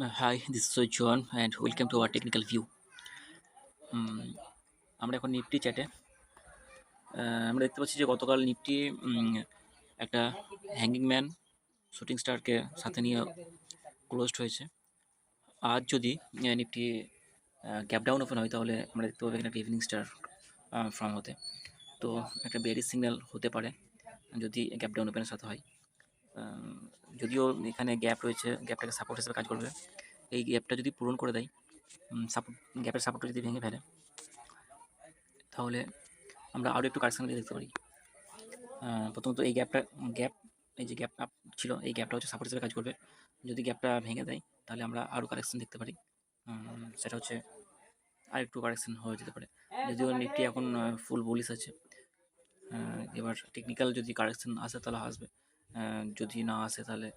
Hi, this is John and welcome to our technical view. উম, আমরা এখন Nifty চ্যাটে আমরা দেখতে পাচ্ছি যে গতকাল নিফটি একটা হ্যাঙ্গিং ম্যান শুটিং স্টারকে সাথে নিয়ে ক্লোজড হয়েছে। আজ যদি নিফটি গ্যাপ ডাউন ওপেন হয় তাহলে আমরা দেখতে পাবো এখানে একটা ইভিনিং স্টার ফর্ম হতে। তো একটা বেয়ারিশ সিগন্যাল হতে পারে যদি গ্যাপ ডাউন ওপেনের সাথে হয়। আহ, যদিও এখানে গ্যাপ রয়েছে, গ্যাপটাকে সাপোর্ট হিসেবে কাজ করবে। এই গ্যাপটা যদি পূরণ করে দেয়, সাপোর্ট গ্যাপের সাপোর্টটা যদি ভেঙে ফেলে, তাহলে আমরা আরও একটু কারেকশন দেখতে পারি। প্রথমত এই গ্যাপ এই যে গ্যাপ আপ ছিল, এই গ্যাপটা হচ্ছে সাপোর্ট হিসেবে কাজ করবে। যদি গ্যাপটা ভেঙে দেয় তাহলে আমরা আরও কারেকশন দেখতে পারি। সেটা হচ্ছে আর একটু কারেকশন হয়ে যেতে পারে। যদিও নিফটি এখন ফুল বুলিশ আছে। এবার টেকনিক্যাল যদি কারেকশন আসে তাহলে আসবে, যদি না আসে তাহলে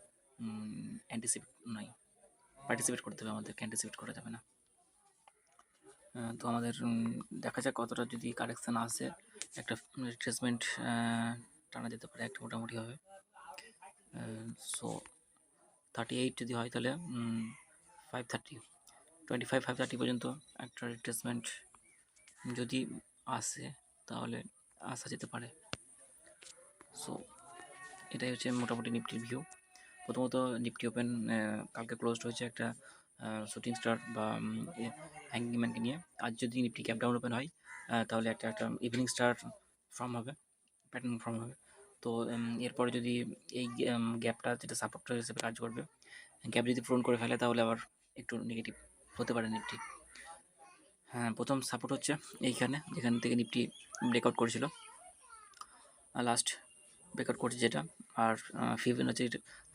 অ্যান্টিসিপেট নাই, পার্টিসিপেট করতে হবে, আমাদেরকে অ্যান্টিসিপেট করা যাবে না। তো আমাদের দেখা যাক কতটা যদি কারেকশান আসে, একটা রিট্রেসমেন্ট টানা যেতে পারে একটা মোটামুটিভাবে। সো 38 যদি হয় তাহলে 530, 530 পর্যন্ত একটা রিট্রেসমেন্ট যদি আসে তাহলে আসা যেতে পারে। সো এটাই হচ্ছে মোটামুটি নিফটির ভিউ। প্রথমত নিফটি ওপেন কালকে ক্লোজড হয়েছে একটা শুটিং স্টার বা হ্যাঙ্গিং ম্যানকে নিয়ে। আজ যদি নিফটি ক্যাপ ডাউন ওপেন হয় তাহলে একটা ইভিনিং স্টার ফর্ম হবে, প্যাটার্ন ফর্ম হবে। তো এরপরে যদি এই গ্যাপটা যেটা সাপোর্ট হিসেবে কাজ করবে, গ্যাপ যদি পূরণ করে ফেলে তাহলে আবার একটু নেগেটিভ হতে পারে নিফটি। হ্যাঁ, প্রথম সাপোর্ট হচ্ছে এইখানে, যেখান থেকে নিফটি ব্রেকআউট করেছিল, লাস্ট ব্রেকআউট করছে যেটা। আর ফিবোনাচি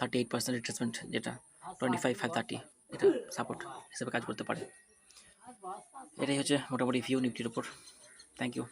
38% রিট্রেসমেন্ট, যেটা 25,530, এটা সাপোর্ট হিসেবে কাজ করতে পারে। এটাই হচ্ছে মোটামুটি ভিউ নিফটির উপর। Thank you.